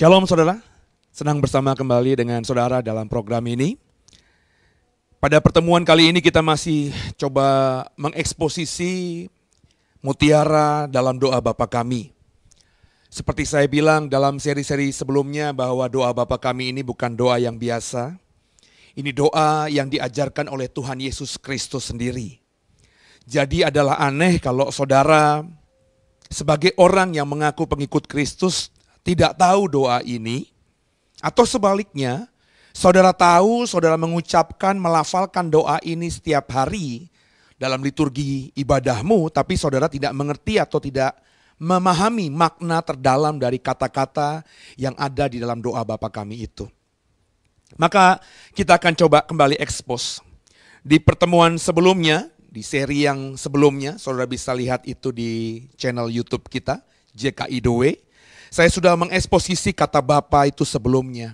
Shalom saudara, senang bersama kembali dengan saudara dalam program ini. Pada pertemuan kali ini kita masih coba mengeksposisi mutiara dalam doa Bapa kami. Seperti saya bilang dalam seri-seri sebelumnya bahwa doa Bapa kami ini bukan doa yang biasa. Ini doa yang diajarkan oleh Tuhan Yesus Kristus sendiri. Jadi adalah aneh kalau saudara sebagai orang yang mengaku pengikut Kristus tidak tahu doa ini, atau sebaliknya, saudara tahu, saudara mengucapkan, melafalkan doa ini setiap hari dalam liturgi ibadahmu, tapi saudara tidak mengerti atau tidak memahami makna terdalam dari kata-kata yang ada di dalam doa Bapa kami itu. Maka kita akan coba kembali ekspos. Di pertemuan sebelumnya, di seri yang sebelumnya, saudara bisa lihat itu di channel YouTube kita, JKI The Way. Saya sudah mengeksposisi kata Bapa itu sebelumnya.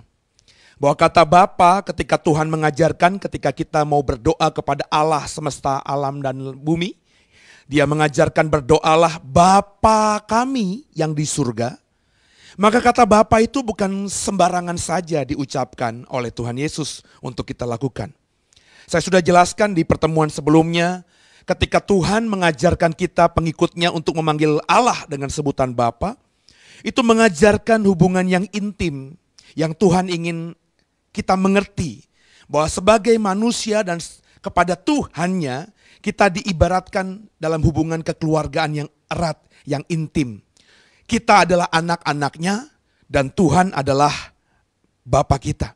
Bahwa kata Bapa ketika Tuhan mengajarkan ketika kita mau berdoa kepada Allah semesta alam dan bumi. Dia mengajarkan berdoalah Bapa kami yang di surga. Maka kata Bapa itu bukan sembarangan saja diucapkan oleh Tuhan Yesus untuk kita lakukan. Saya sudah jelaskan di pertemuan sebelumnya. Ketika Tuhan mengajarkan kita pengikutnya untuk memanggil Allah dengan sebutan Bapa. Itu mengajarkan hubungan yang intim yang Tuhan ingin kita mengerti. Bahwa sebagai manusia dan kepada Tuhannya kita diibaratkan dalam hubungan kekeluargaan yang erat, yang intim. Kita adalah anak-anaknya dan Tuhan adalah Bapa kita.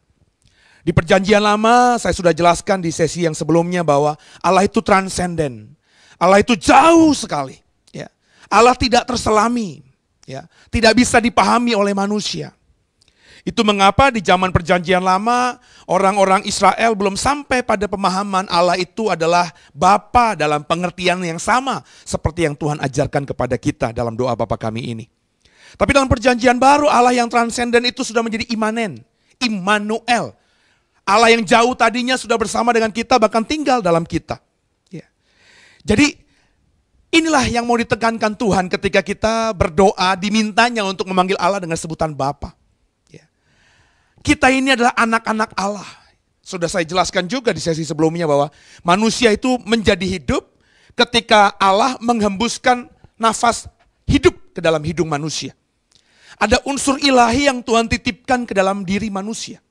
Di perjanjian lama saya sudah jelaskan di sesi yang sebelumnya bahwa Allah itu transenden. Allah itu jauh sekali. Ya. Allah tidak terselami. Ya, tidak bisa dipahami oleh manusia. Itu mengapa di zaman perjanjian lama orang-orang Israel belum sampai pada pemahaman Allah itu adalah Bapa dalam pengertian yang sama seperti yang Tuhan ajarkan kepada kita dalam doa Bapa kami ini. Tapi dalam perjanjian baru Allah yang transenden itu sudah menjadi imanen, Immanuel. Allah yang jauh tadinya sudah bersama dengan kita bahkan tinggal dalam kita. Ya. Jadi inilah yang mau ditekankan Tuhan ketika kita berdoa, dimintanya untuk memanggil Allah dengan sebutan Bapa. Ya. Kita ini adalah anak-anak Allah. Sudah saya jelaskan juga di sesi sebelumnya bahwa manusia itu menjadi hidup ketika Allah menghembuskan nafas hidup ke dalam hidung manusia. Ada unsur ilahi yang Tuhan titipkan ke dalam diri manusia.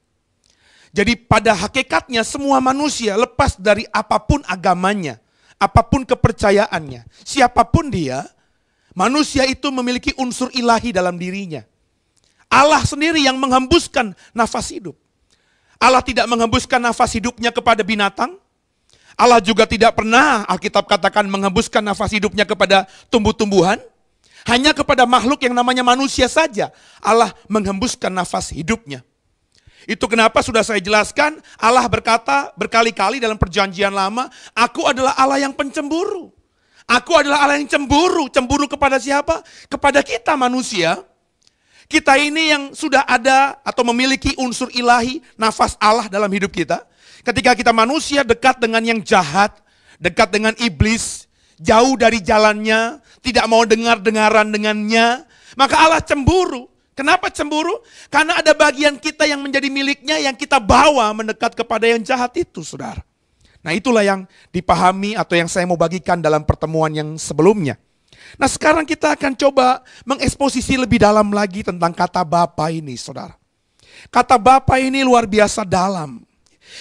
Jadi pada hakikatnya semua manusia lepas dari apapun agamanya, apapun kepercayaannya, siapapun dia, manusia itu memiliki unsur ilahi dalam dirinya. Allah sendiri yang menghembuskan nafas hidup. Allah tidak menghembuskan nafas hidupnya kepada binatang. Allah juga tidak pernah, Alkitab katakan, menghembuskan nafas hidupnya kepada tumbuh-tumbuhan. Hanya kepada makhluk yang namanya manusia saja Allah menghembuskan nafas hidupnya. Itu kenapa sudah saya jelaskan, Allah berkata berkali-kali dalam perjanjian lama, aku adalah Allah yang pencemburu. Aku adalah Allah yang cemburu. Cemburu kepada siapa? Kepada kita manusia. Kita ini yang sudah ada atau memiliki unsur ilahi, nafas Allah dalam hidup kita. Ketika kita manusia dekat dengan yang jahat, dekat dengan iblis, jauh dari jalannya, tidak mau dengar-dengaran dengannya, maka Allah cemburu. Kenapa cemburu? Karena ada bagian kita yang menjadi miliknya yang kita bawa mendekat kepada yang jahat itu, saudara. Nah itulah yang dipahami atau yang saya mau bagikan dalam pertemuan yang sebelumnya. Nah sekarang kita akan coba mengeksposisi lebih dalam lagi tentang kata Bapa ini, saudara. Kata Bapa ini luar biasa dalam.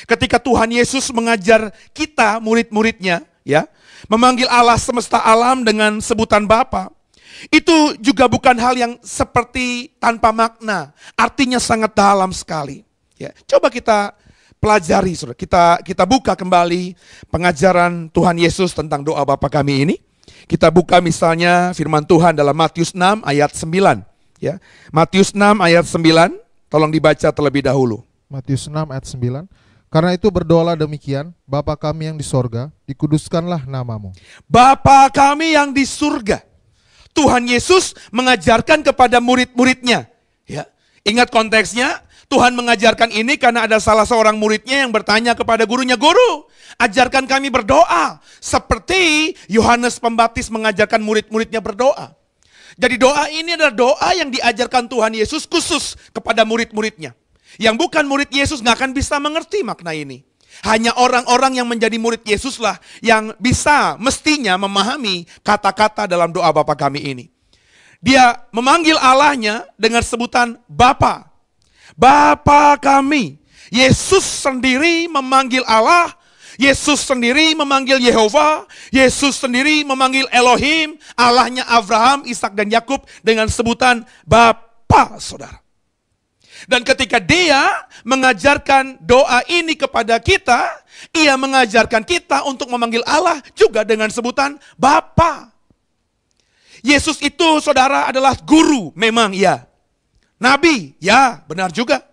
Ketika Tuhan Yesus mengajar kita murid-muridnya, ya, memanggil Allah semesta alam dengan sebutan Bapa. Itu juga bukan hal yang seperti tanpa makna. Artinya sangat dalam sekali. Ya, coba kita pelajari, saudara. Kita buka kembali pengajaran Tuhan Yesus tentang doa Bapa kami ini. Kita buka misalnya firman Tuhan dalam Matius 6 ayat 9. Ya. Matius 6 ayat 9, tolong dibaca terlebih dahulu. Matius 6 ayat 9. Karena itu berdoalah demikian, Bapa kami yang di sorga, dikuduskanlah namamu. Bapa kami yang di surga. Tuhan Yesus mengajarkan kepada murid-muridnya. Ya. Ingat konteksnya, Tuhan mengajarkan ini karena ada salah seorang muridnya yang bertanya kepada gurunya, "Guru, ajarkan kami berdoa." Seperti Yohanes Pembaptis mengajarkan murid-muridnya berdoa. Jadi doa ini adalah doa yang diajarkan Tuhan Yesus khusus kepada murid-muridnya. Yang bukan murid Yesus nggak akan bisa mengerti makna ini. Hanya orang-orang yang menjadi murid Yesuslah yang bisa mestinya memahami kata-kata dalam doa Bapa kami ini. Dia memanggil Allahnya dengan sebutan Bapa. Bapa kami. Yesus sendiri memanggil Allah. Yesus sendiri memanggil Yehova. Yesus sendiri memanggil Elohim. Allahnya Abraham, Ishak dan Yakub dengan sebutan Bapa, saudara. Dan ketika dia mengajarkan doa ini kepada kita, ia mengajarkan kita untuk memanggil Allah juga dengan sebutan Bapa. Yesus itu, saudara, adalah guru, memang ya. Nabi, ya, benar juga.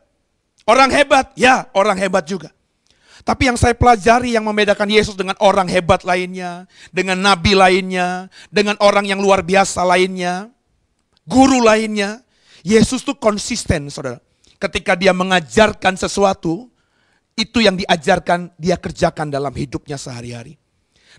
Orang hebat, ya, orang hebat juga. Tapi yang saya pelajari yang membedakan Yesus dengan orang hebat lainnya, dengan nabi lainnya, dengan orang yang luar biasa lainnya, guru lainnya, Yesus tuh konsisten, saudara. Ketika dia mengajarkan sesuatu, itu yang diajarkan dia kerjakan dalam hidupnya sehari-hari.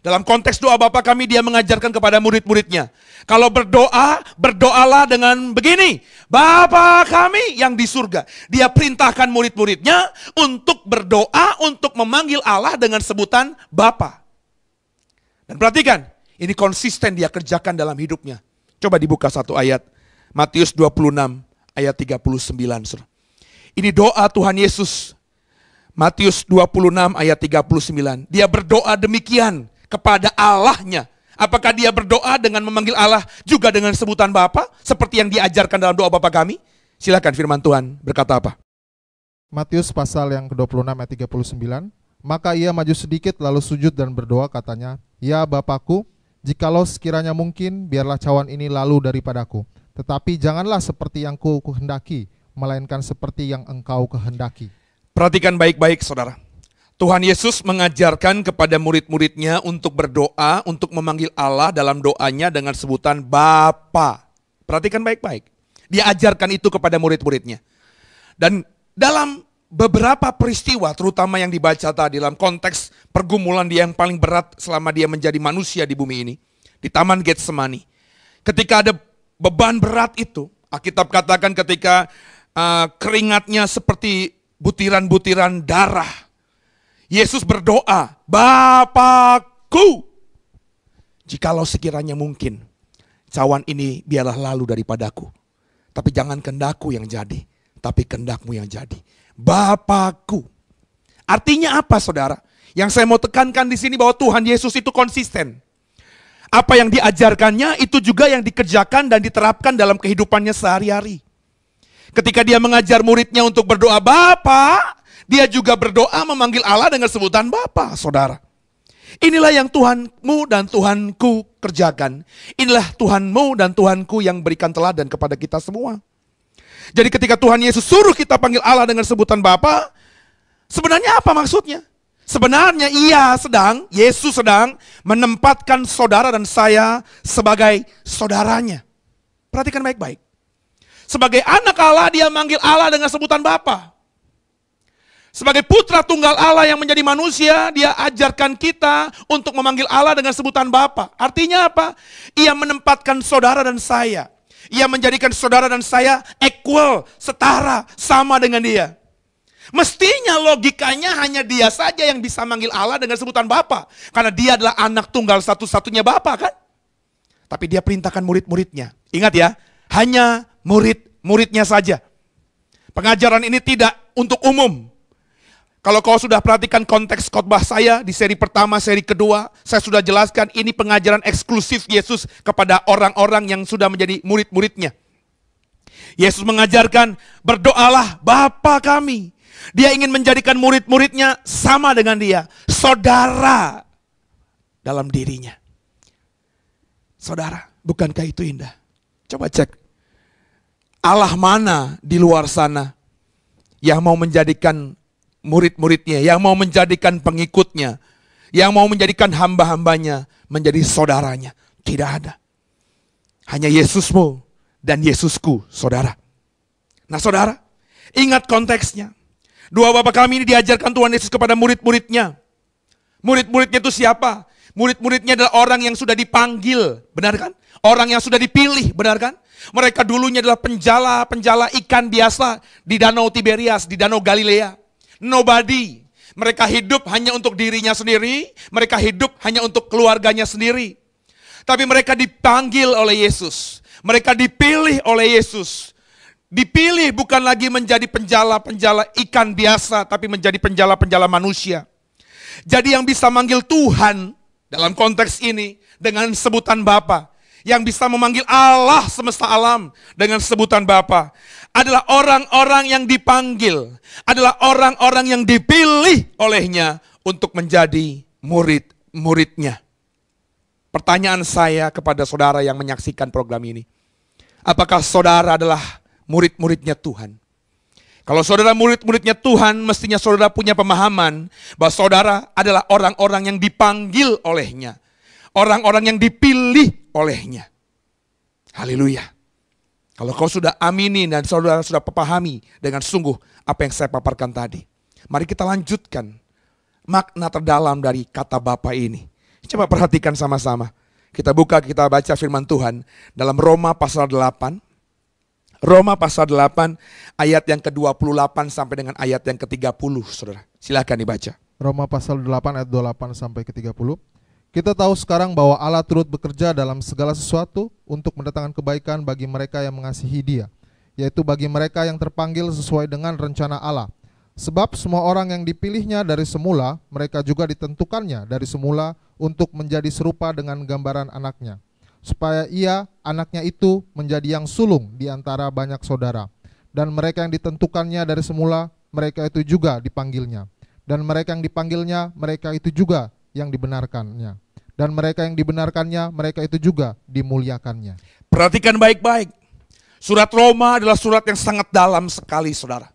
Dalam konteks doa Bapa kami, dia mengajarkan kepada murid-muridnya. Kalau berdoa, berdoalah dengan begini. Bapa kami yang di surga. Dia perintahkan murid-muridnya untuk berdoa, untuk memanggil Allah dengan sebutan Bapa. Dan perhatikan, ini konsisten dia kerjakan dalam hidupnya. Coba dibuka satu ayat. Matius 26 ayat 39. Ini doa Tuhan Yesus. Matius 26 ayat 39. Dia berdoa demikian kepada Allahnya. Apakah dia berdoa dengan memanggil Allah juga dengan sebutan Bapa seperti yang diajarkan dalam doa Bapa kami? Silakan firman Tuhan berkata apa? Matius pasal yang ke-26 ayat 39. Maka ia maju sedikit lalu sujud dan berdoa, katanya, "Ya Bapakku, jikalau sekiranya mungkin, biarlah cawan ini lalu daripadaku. Tetapi janganlah seperti yang ku kehendaki, melainkan seperti yang Engkau kehendaki." Perhatikan baik-baik, saudara. Tuhan Yesus mengajarkan kepada murid-muridnya untuk berdoa, untuk memanggil Allah dalam doanya dengan sebutan Bapa. Perhatikan baik-baik. Dia ajarkan itu kepada murid-muridnya. Dan dalam beberapa peristiwa, terutama yang dibaca tadi dalam konteks pergumulan dia yang paling berat selama dia menjadi manusia di bumi ini, di Taman Getsemani. Ketika ada beban berat itu, Alkitab katakan ketika keringatnya seperti butiran-butiran darah, Yesus berdoa, "Bapakku, jikalau sekiranya mungkin, cawan ini biarlah lalu daripadaku. Tapi jangan kehendakku yang jadi, tapi kehendakmu yang jadi." Bapakku. Artinya apa, saudara? Yang saya mau tekankan di sini bahwa Tuhan Yesus itu konsisten. Apa yang diajarkannya itu juga yang dikerjakan dan diterapkan dalam kehidupannya sehari-hari. Ketika dia mengajar muridnya untuk berdoa Bapa, dia juga berdoa memanggil Allah dengan sebutan Bapa, saudara. Inilah yang Tuhanmu dan Tuhanku kerjakan. Inilah Tuhanmu dan Tuhanku yang berikan teladan kepada kita semua. Jadi ketika Tuhan Yesus suruh kita panggil Allah dengan sebutan Bapa, sebenarnya apa maksudnya? Sebenarnya Yesus sedang menempatkan saudara dan saya sebagai saudaranya. Perhatikan baik-baik. Sebagai anak Allah, dia manggil Allah dengan sebutan Bapa. Sebagai putra tunggal Allah yang menjadi manusia, dia ajarkan kita untuk memanggil Allah dengan sebutan Bapa. Artinya apa? Ia menempatkan saudara dan saya. Ia menjadikan saudara dan saya equal, setara, sama dengan dia. Mestinya logikanya hanya dia saja yang bisa manggil Allah dengan sebutan Bapa. Karena dia adalah anak tunggal satu-satunya Bapa, kan? Tapi dia perintahkan murid-muridnya. Ingat ya, hanya murid-muridnya saja. Pengajaran ini tidak untuk umum. Kalau kau sudah perhatikan konteks khotbah saya di seri pertama, seri kedua, saya sudah jelaskan ini pengajaran eksklusif Yesus kepada orang-orang yang sudah menjadi murid-muridnya. Yesus mengajarkan, berdoalah Bapa kami. Dia ingin menjadikan murid-muridnya sama dengan dia, saudara dalam dirinya. Saudara, bukankah itu indah? Coba cek. Allah mana di luar sana yang mau menjadikan murid-muridnya, yang mau menjadikan pengikutnya, yang mau menjadikan hamba-hambanya menjadi saudaranya? Tidak ada. Hanya Yesusmu dan Yesusku, saudara. Nah saudara, ingat konteksnya. Dua bapa kami ini diajarkan Tuhan Yesus kepada murid-muridnya. Murid-muridnya itu siapa? Murid-muridnya adalah orang yang sudah dipanggil, benar kan? Orang yang sudah dipilih, benar kan? Mereka dulunya adalah penjala ikan biasa di Danau Tiberias, di Danau Galilea. Nobody. Mereka hidup hanya untuk dirinya sendiri, mereka hidup hanya untuk keluarganya sendiri. Tapi mereka dipanggil oleh Yesus, mereka dipilih oleh Yesus. Dipilih bukan lagi menjadi penjala-penjala ikan biasa, tapi menjadi penjala-penjala manusia. Jadi yang bisa manggil Tuhan dalam konteks ini dengan sebutan Bapa, yang bisa memanggil Allah semesta alam dengan sebutan Bapa, adalah orang-orang yang dipanggil, adalah orang-orang yang dipilih olehnya untuk menjadi murid-muridnya. Pertanyaan saya kepada saudara yang menyaksikan program ini, apakah saudara adalah murid-muridnya Tuhan? Kalau saudara murid-muridnya Tuhan, mestinya saudara punya pemahaman bahwa saudara adalah orang-orang yang dipanggil olehnya. Orang-orang yang dipilih olehnya. Haleluya. Kalau kau sudah amini dan saudara sudah pahami dengan sungguh apa yang saya paparkan tadi, mari kita lanjutkan makna terdalam dari kata Bapa ini. Coba perhatikan sama-sama. Kita buka, kita baca firman Tuhan dalam Roma pasal 8. Roma pasal 8 ayat yang ke-28 sampai dengan ayat yang ke-30, saudara. Silakan dibaca. Roma pasal 8 ayat 28 sampai ke-30. Kita tahu sekarang bahwa Allah turut bekerja dalam segala sesuatu untuk mendatangkan kebaikan bagi mereka yang mengasihi Dia, yaitu bagi mereka yang terpanggil sesuai dengan rencana Allah. Sebab semua orang yang dipilihnya dari semula, mereka juga ditentukannya dari semula untuk menjadi serupa dengan gambaran anaknya, supaya ia, anaknya itu, menjadi yang sulung di antara banyak saudara. Dan mereka yang ditentukannya dari semula, mereka itu juga dipanggilnya. Dan mereka yang dipanggilnya, mereka itu juga yang dibenarkannya. Dan mereka yang dibenarkannya, mereka itu juga dimuliakannya. Perhatikan baik-baik. Surat Roma adalah surat yang sangat dalam sekali, saudara.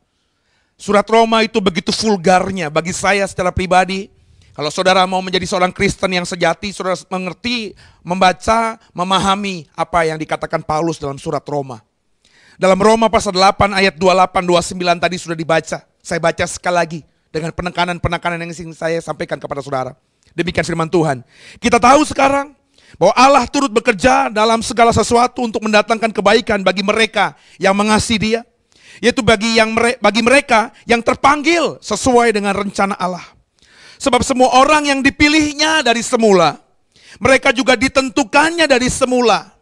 Surat Roma itu begitu vulgarnya bagi saya secara pribadi. Kalau saudara mau menjadi seorang Kristen yang sejati, saudara mengerti, membaca, memahami apa yang dikatakan Paulus dalam surat Roma. Dalam Roma pasal 8 ayat 28-29 tadi sudah dibaca. Saya baca sekali lagi dengan penekanan-penekanan yang ingin saya sampaikan kepada saudara. Demikian firman Tuhan. Kita tahu sekarang bahwa Allah turut bekerja dalam segala sesuatu untuk mendatangkan kebaikan bagi mereka yang mengasihi Dia, yaitu bagi mereka yang terpanggil sesuai dengan rencana Allah. Sebab semua orang yang dipilihnya dari semula, mereka juga ditentukannya dari semula.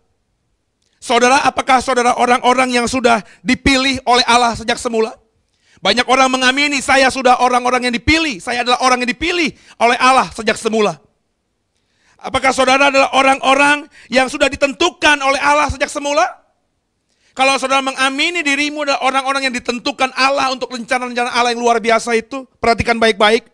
Saudara, apakah saudara orang-orang yang sudah dipilih oleh Allah sejak semula? Banyak orang mengamini saya sudah orang-orang yang dipilih, saya adalah orang yang dipilih oleh Allah sejak semula. Apakah saudara adalah orang-orang yang sudah ditentukan oleh Allah sejak semula? Kalau saudara mengamini dirimu adalah orang-orang yang ditentukan Allah untuk rencana-rencana Allah yang luar biasa itu, perhatikan baik-baik.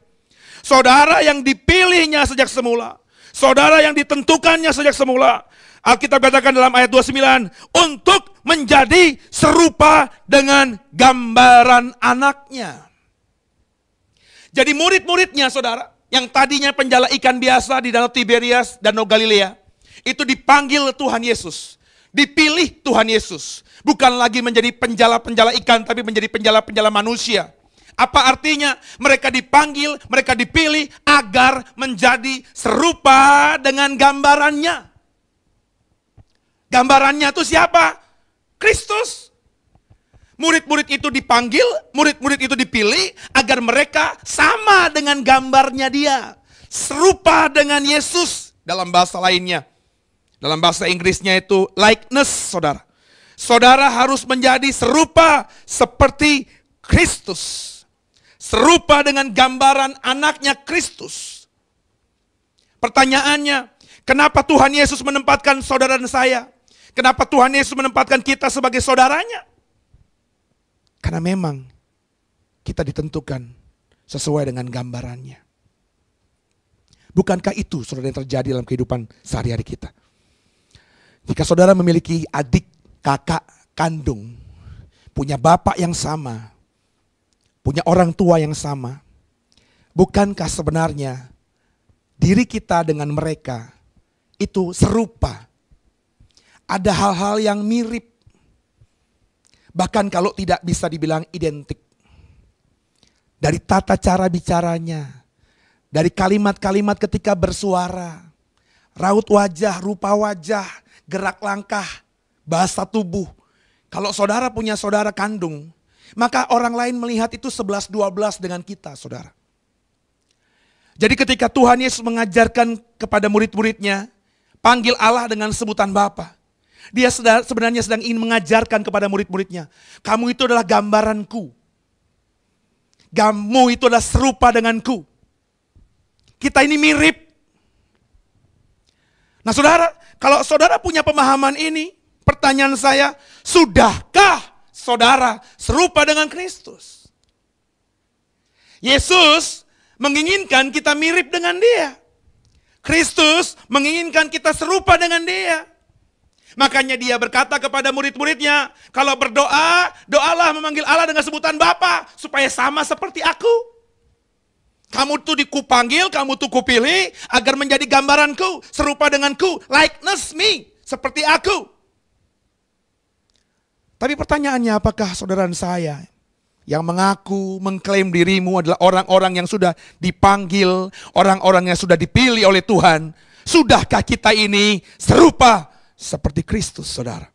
Saudara yang dipilihnya sejak semula, saudara yang ditentukannya sejak semula. Alkitab katakan dalam ayat 29, untuk menjadi serupa dengan gambaran anaknya. Jadi murid-muridnya saudara, yang tadinya penjala ikan biasa di Danau Tiberias, Danau Galilea, itu dipanggil Tuhan Yesus. Dipilih Tuhan Yesus. Bukan lagi menjadi penjala-penjala ikan, tapi menjadi penjala-penjala manusia. Apa artinya? Mereka dipanggil, mereka dipilih agar menjadi serupa dengan gambarannya. Gambarannya itu siapa? Kristus. Murid-murid itu dipanggil, murid-murid itu dipilih agar mereka sama dengan gambarnya Dia. Serupa dengan Yesus dalam bahasa lainnya. Dalam bahasa Inggrisnya itu likeness, saudara. Saudara harus menjadi serupa seperti Kristus. Serupa dengan gambaran anaknya Kristus. Pertanyaannya, kenapa Tuhan Yesus menempatkan saudara dan saya? Kenapa Tuhan Yesus menempatkan kita sebagai saudaranya? Karena memang kita ditentukan sesuai dengan gambarannya. Bukankah itu saudara yang terjadi dalam kehidupan sehari-hari kita? Jika saudara memiliki adik, kakak, kandung, punya bapak yang sama, punya orang tua yang sama, bukankah sebenarnya diri kita dengan mereka itu serupa? Ada hal-hal yang mirip, bahkan kalau tidak bisa dibilang identik. Dari tata cara bicaranya, dari kalimat-kalimat ketika bersuara, raut wajah, rupa wajah, gerak langkah, bahasa tubuh. Kalau saudara punya saudara kandung, maka orang lain melihat itu 11-12 dengan kita, saudara. Jadi ketika Tuhan Yesus mengajarkan kepada murid-muridnya, panggil Allah dengan sebutan Bapa. Dia sebenarnya sedang ingin mengajarkan kepada murid-muridnya, kamu itu adalah gambaranku. Kamu itu adalah serupa denganku. Kita ini mirip. Nah saudara, kalau saudara punya pemahaman ini, pertanyaan saya, sudahkah saudara serupa dengan Kristus? Yesus menginginkan kita mirip dengan Dia. Kristus menginginkan kita serupa dengan Dia. Makanya Dia berkata kepada murid-muridnya, kalau berdoa, doalah memanggil Allah dengan sebutan Bapa, supaya sama seperti aku. Kamu tuh kupanggil, kamu tuh kupilih agar menjadi gambaranku, serupa denganku, likeness me, seperti aku. Tapi pertanyaannya, apakah saudara dan saya yang mengaku, mengklaim dirimu adalah orang-orang yang sudah dipanggil, orang-orang yang sudah dipilih oleh Tuhan, sudahkah kita ini serupa seperti Kristus, saudara?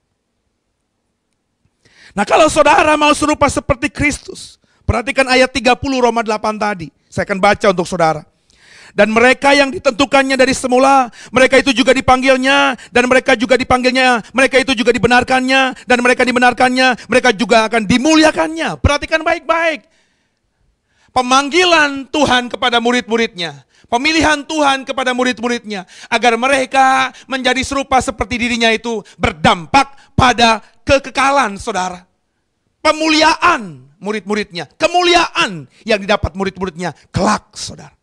Nah kalau saudara mau serupa seperti Kristus, perhatikan ayat 30 Roma 8 tadi. Saya akan baca untuk saudara. Dan mereka yang ditentukannya dari semula, mereka itu juga dipanggilnya, dan mereka juga dipanggilnya, mereka itu juga dibenarkannya, dan mereka dibenarkannya, mereka juga akan dimuliakannya. Perhatikan baik-baik. Pemanggilan Tuhan kepada murid-muridnya, pemilihan Tuhan kepada murid-muridnya, agar mereka menjadi serupa seperti dirinya itu berdampak pada kekekalan, saudara. Pemuliaan murid-muridnya, kemuliaan yang didapat murid-muridnya kelak, saudara.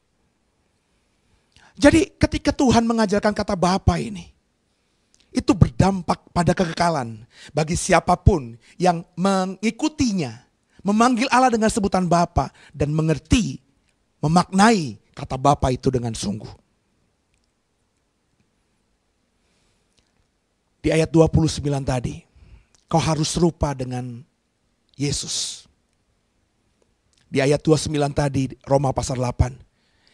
Jadi ketika Tuhan mengajarkan kata Bapa ini, itu berdampak pada kekekalan bagi siapapun yang mengikutinya, memanggil Allah dengan sebutan Bapa dan mengerti, memaknai kata Bapa itu dengan sungguh. Di ayat 29 tadi, kau harus serupa dengan Yesus. Di ayat 29 tadi, Roma pasal 8,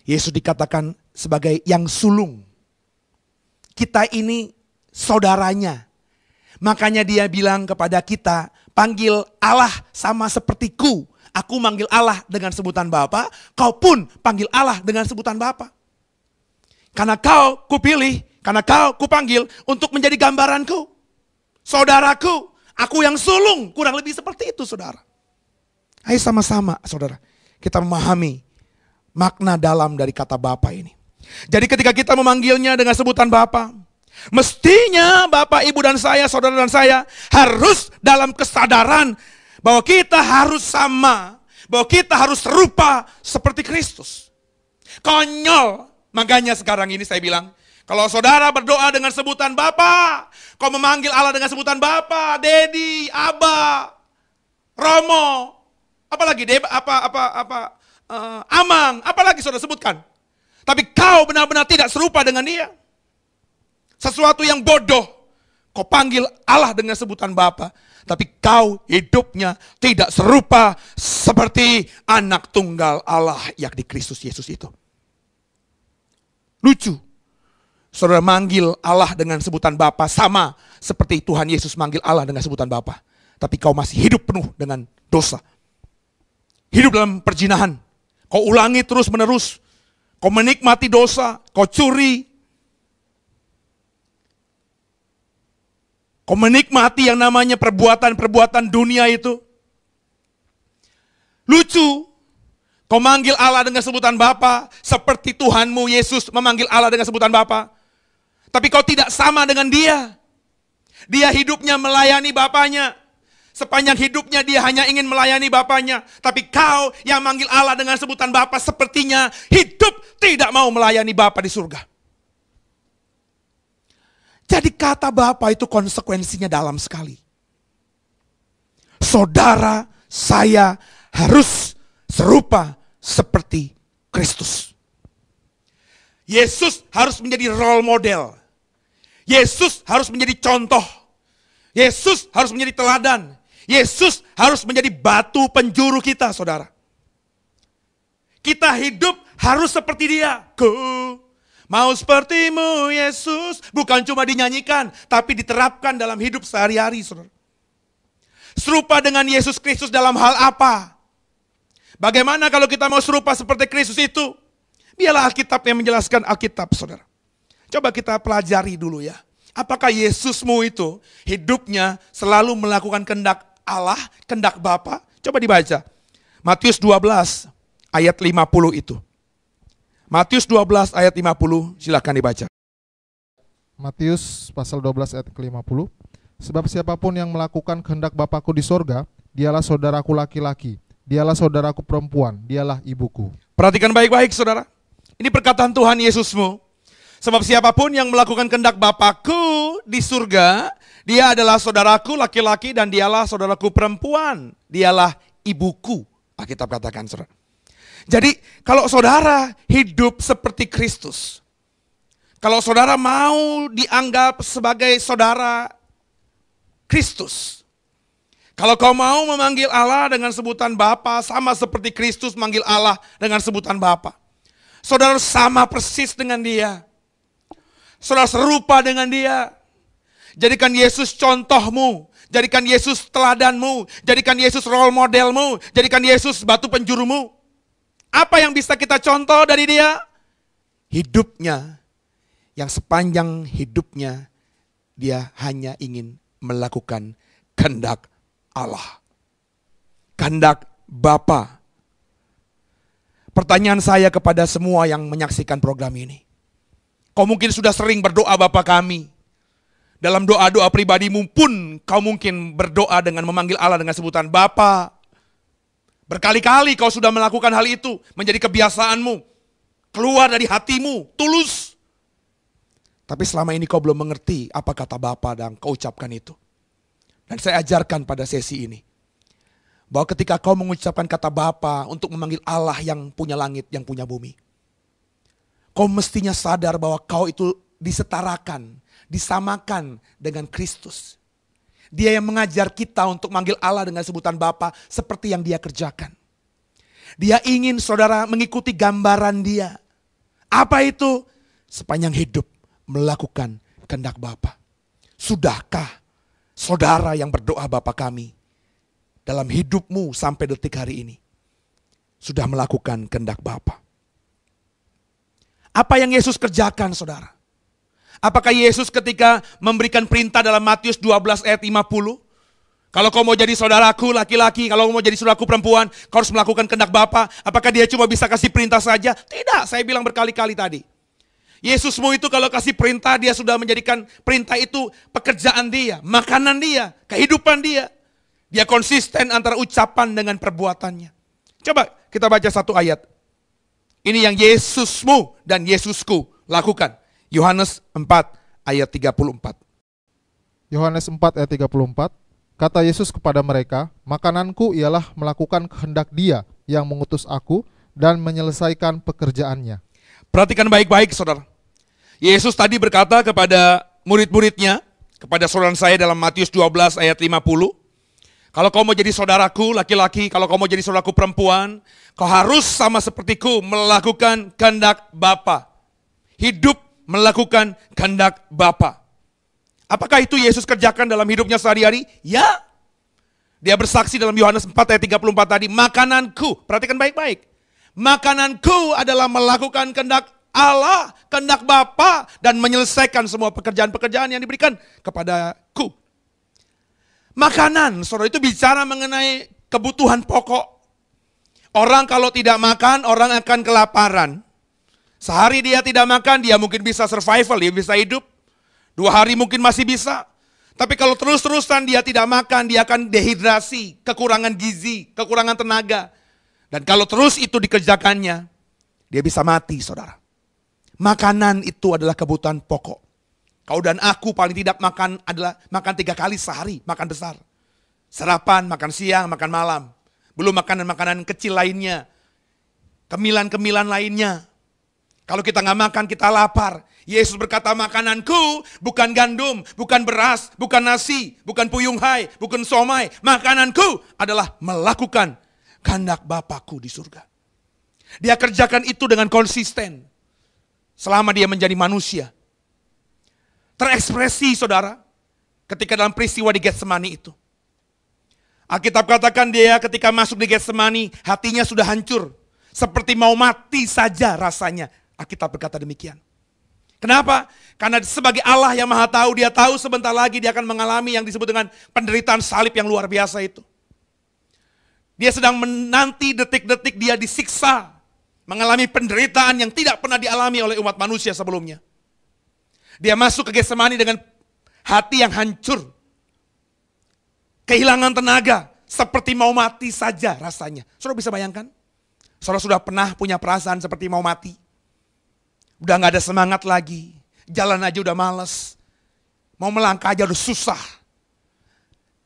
Yesus dikatakan sebagai yang sulung. Kita ini saudaranya. Makanya dia bilang kepada kita, panggil Allah sama sepertiku. Aku manggil Allah dengan sebutan Bapa, kau pun panggil Allah dengan sebutan Bapa. Karena kau kupilih, karena kau kupanggil untuk menjadi gambaranku. Saudaraku, aku yang sulung, kurang lebih seperti itu, saudara. Ayo sama-sama, saudara, kita memahami makna dalam dari kata Bapa ini. Jadi ketika kita memanggilnya dengan sebutan Bapa, mestinya Bapak, Ibu dan saya, saudara dan saya harus dalam kesadaran bahwa kita harus sama, bahwa kita harus serupa seperti Kristus. Konyol, makanya sekarang ini saya bilang, kalau saudara berdoa dengan sebutan Bapa, kau memanggil Allah dengan sebutan Bapa, Dedi, Aba, Romo, apalagi Amang, apalagi saudara sebutkan. Tapi kau benar-benar tidak serupa dengan Dia. Sesuatu yang bodoh. Kau panggil Allah dengan sebutan Bapa, tapi kau hidupnya tidak serupa seperti anak tunggal Allah yang di Kristus Yesus itu. Lucu. Saudara manggil Allah dengan sebutan Bapa sama seperti Tuhan Yesus manggil Allah dengan sebutan Bapa. Tapi kau masih hidup penuh dengan dosa. Hidup dalam perjinahan. Kau ulangi terus menerus. Kau menikmati dosa. Kau curi. Kau menikmati yang namanya perbuatan-perbuatan dunia itu. Lucu. Kau manggil Allah dengan sebutan Bapa seperti Tuhanmu Yesus memanggil Allah dengan sebutan Bapa. Tapi kau tidak sama dengan Dia. Dia hidupnya melayani Bapanya. Sepanjang hidupnya dia hanya ingin melayani Bapanya. Tapi kau yang manggil Allah dengan sebutan Bapa sepertinya hidup tidak mau melayani Bapa di surga. Jadi kata Bapa itu konsekuensinya dalam sekali. Saudara, saya harus serupa seperti Kristus. Yesus harus menjadi role model. Yesus harus menjadi contoh. Yesus harus menjadi teladan. Yesus harus menjadi batu penjuru kita, saudara. Kita hidup harus seperti dia. Ku mau sepertimu, Yesus. Bukan cuma dinyanyikan, tapi diterapkan dalam hidup sehari-hari, saudara. Serupa dengan Yesus Kristus dalam hal apa? Bagaimana kalau kita mau serupa seperti Kristus itu? Biarlah Alkitab yang menjelaskan Alkitab, saudara. Coba kita pelajari dulu ya. Apakah Yesusmu itu hidupnya selalu melakukan kehendak Allah, kehendak Bapa? Coba dibaca. Matius 12 ayat 50 itu. Matius 12 ayat 50, silakan dibaca. Matius pasal 12 ayat ke-50. Sebab siapapun yang melakukan kehendak Bapakku di sorga, dialah saudaraku laki-laki, dialah saudaraku perempuan, dialah ibuku. Perhatikan baik-baik, saudara. Ini perkataan Tuhan Yesusmu. Sebab siapapun yang melakukan kehendak Bapakku di surga, dia adalah saudaraku laki-laki dan dialah saudaraku perempuan. Dialah ibuku. Alkitab katakan, saudara. Jadi kalau saudara hidup seperti Kristus, kalau saudara mau dianggap sebagai saudara Kristus, kalau kau mau memanggil Allah dengan sebutan Bapa, sama seperti Kristus manggil Allah dengan sebutan Bapa. Saudara sama persis dengan dia. Saudara serupa dengan dia. Jadikan Yesus contohmu. Jadikan Yesus teladanmu. Jadikan Yesus role modelmu. Jadikan Yesus batu penjurumu. Apa yang bisa kita contoh dari dia? Hidupnya. Yang sepanjang hidupnya dia hanya ingin melakukan kehendak Allah. Kehendak Bapa. Pertanyaan saya kepada semua yang menyaksikan program ini. Kau mungkin sudah sering berdoa Bapa kami. Dalam doa-doa pribadimu pun kau mungkin berdoa dengan memanggil Allah dengan sebutan Bapa. Berkali-kali kau sudah melakukan hal itu. Menjadi kebiasaanmu. Keluar dari hatimu. Tulus. Tapi selama ini kau belum mengerti apa kata Bapa dan kau ucapkan itu. Dan saya ajarkan pada sesi ini. Bahwa ketika kau mengucapkan kata Bapa untuk memanggil Allah yang punya langit, yang punya bumi. Kau mestinya sadar bahwa kau itu disetarakan, disamakan dengan Kristus. Dia yang mengajar kita untuk manggil Allah dengan sebutan Bapa seperti yang dia kerjakan. Dia ingin saudara mengikuti gambaran dia. Apa itu? Sepanjang hidup melakukan kehendak Bapa. Sudahkah saudara yang berdoa Bapa kami dalam hidupmu sampai detik hari ini sudah melakukan kehendak Bapa? Apa yang Yesus kerjakan, saudara? Apakah Yesus ketika memberikan perintah dalam Matius 12 ayat 50, kalau kau mau jadi saudaraku laki-laki, kalau kau mau jadi saudaraku perempuan, kau harus melakukan kehendak Bapa. Apakah dia cuma bisa kasih perintah saja? Tidak, saya bilang berkali-kali tadi. Yesusmu itu kalau kasih perintah, dia sudah menjadikan perintah itu pekerjaan dia, makanan dia, kehidupan dia. Dia konsisten antara ucapan dengan perbuatannya. Coba kita baca satu ayat. Ini yang Yesusmu dan Yesusku lakukan. Yohanes 4 ayat 34. Yohanes 4 ayat 34. Kata Yesus kepada mereka, makananku ialah melakukan kehendak Dia yang mengutus aku dan menyelesaikan pekerjaannya. Perhatikan baik-baik, saudara. Yesus tadi berkata kepada murid-muridnya, kepada saudara saya dalam Matius 12 ayat 50. Kalau kau mau jadi saudaraku laki-laki, kalau kau mau jadi saudaraku perempuan, kau harus sama sepertiku melakukan kehendak Bapa. Hidup melakukan kehendak Bapa. Apakah itu Yesus kerjakan dalam hidupnya sehari-hari? Ya. Dia bersaksi dalam Yohanes 4 ayat 34 tadi, makananku, perhatikan baik-baik. Makananku adalah melakukan kehendak Allah, kehendak Bapa, dan menyelesaikan semua pekerjaan-pekerjaan yang diberikan kepadaku. Makanan, saudara, itu bicara mengenai kebutuhan pokok. Orang kalau tidak makan, orang akan kelaparan. Sehari dia tidak makan, dia mungkin bisa survival, dia bisa hidup. 2 hari mungkin masih bisa. Tapi kalau terus-terusan dia tidak makan, dia akan dehidrasi, kekurangan gizi, kekurangan tenaga. Dan kalau terus itu dikerjakannya, dia bisa mati, saudara. Makanan itu adalah kebutuhan pokok. Kau dan aku paling tidak makan adalah makan 3 kali sehari, makan besar. Sarapan, makan siang, makan malam. Belum makanan-makanan kecil lainnya. Kemilan-kemilan lainnya. Kalau kita nggak makan, kita lapar. Yesus berkata, makananku bukan gandum, bukan beras, bukan nasi, bukan puyung hai, bukan somai. Makananku adalah melakukan kehendak Bapakku di surga. Dia kerjakan itu dengan konsisten. Selama dia menjadi manusia. Terekspresi saudara, ketika dalam peristiwa di Getsemani itu. Alkitab katakan dia ketika masuk di Getsemani, hatinya sudah hancur. Seperti mau mati saja rasanya. Alkitab berkata demikian. Kenapa? Karena sebagai Allah yang maha tahu, dia tahu sebentar lagi dia akan mengalami yang disebut dengan penderitaan salib yang luar biasa itu. Dia sedang menanti detik-detik dia disiksa. Mengalami penderitaan yang tidak pernah dialami oleh umat manusia sebelumnya. Dia masuk ke Getsemani dengan hati yang hancur. Kehilangan tenaga, seperti mau mati saja rasanya. Saudara bisa bayangkan? Saudara sudah pernah punya perasaan seperti mau mati? Udah gak ada semangat lagi, jalan aja udah males. Mau melangkah aja udah susah.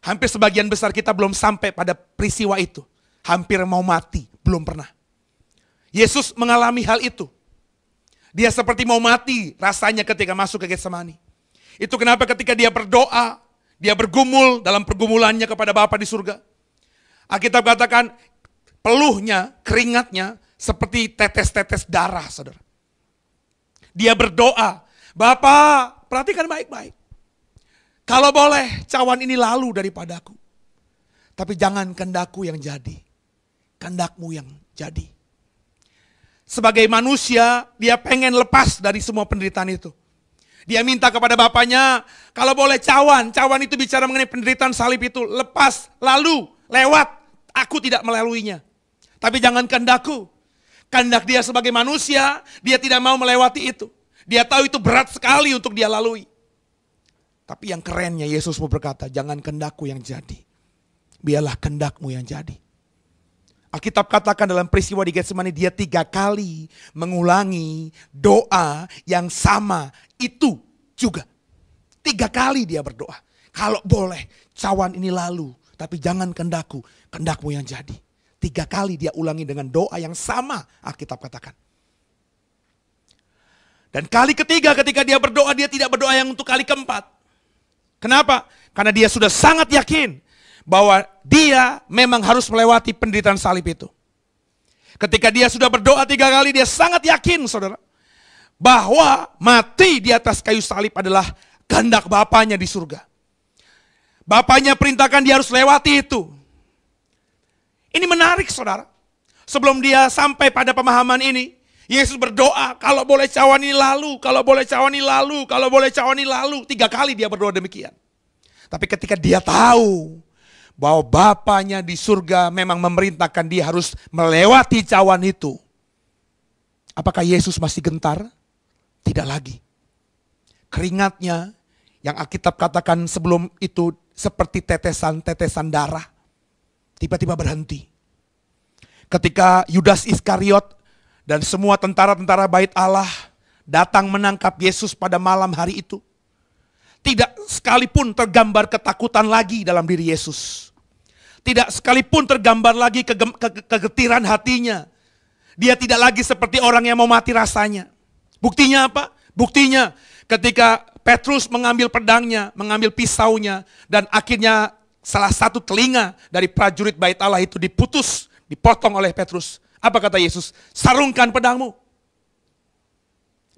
Hampir sebagian besar kita belum sampai pada peristiwa itu. Hampir mau mati, belum pernah. Yesus mengalami hal itu. Dia seperti mau mati rasanya ketika masuk ke Getsemani. Itu kenapa ketika dia berdoa, dia bergumul dalam pergumulannya kepada Bapa di surga. Alkitab katakan peluhnya, keringatnya seperti tetes-tetes darah, saudara. Dia berdoa, Bapa, perhatikan baik-baik. Kalau boleh cawan ini lalu daripadaku. Tapi jangan kehendakku yang jadi, kehendakmu yang jadi. Sebagai manusia, dia pengen lepas dari semua penderitaan itu. Dia minta kepada Bapaknya, kalau boleh cawan itu bicara mengenai penderitaan salib itu, lepas, lalu, lewat, aku tidak melaluinya. Tapi jangan kehendakku. Kehendak dia sebagai manusia, dia tidak mau melewati itu. Dia tahu itu berat sekali untuk dia lalui. Tapi yang kerennya Yesus mau berkata, jangan kehendakku yang jadi. Biarlah kehendakmu yang jadi. Alkitab katakan dalam peristiwa di Getsemani dia 3 kali mengulangi doa yang sama itu juga. 3 kali dia berdoa. Kalau boleh cawan ini lalu, tapi jangan kehendakku, kehendakmu yang jadi. 3 kali dia ulangi dengan doa yang sama, Alkitab katakan. Dan kali ketiga ketika dia berdoa, dia tidak berdoa yang untuk kali keempat. Kenapa? Karena dia sudah sangat yakin bahwa dia memang harus melewati penderitaan salib itu. Ketika dia sudah berdoa 3 kali, dia sangat yakin saudara, bahwa mati di atas kayu salib adalah kehendak Bapaknya di surga. Bapaknya perintahkan dia harus lewati itu. Ini menarik saudara. Sebelum dia sampai pada pemahaman ini, Yesus berdoa, kalau boleh cawan ini lalu, kalau boleh cawan ini lalu, kalau boleh cawan ini lalu. 3 kali dia berdoa demikian. Tapi ketika dia tahu bahwa Bapaknya di surga memang memerintahkan dia harus melewati cawan itu. Apakah Yesus masih gentar? Tidak lagi. Keringatnya yang Alkitab katakan sebelum itu seperti tetesan-tetesan darah, tiba-tiba berhenti. Ketika Yudas Iskariot dan semua tentara-tentara bait Allah datang menangkap Yesus pada malam hari itu, tidak sekalipun tergambar ketakutan lagi dalam diri Yesus. Tidak sekalipun tergambar lagi kegetiran hatinya. Dia tidak lagi seperti orang yang mau mati rasanya. Buktinya apa? Buktinya ketika Petrus mengambil pedangnya, mengambil pisaunya, dan akhirnya salah satu telinga dari prajurit bait Allah itu diputus, dipotong oleh Petrus. Apa kata Yesus? Sarungkan pedangmu.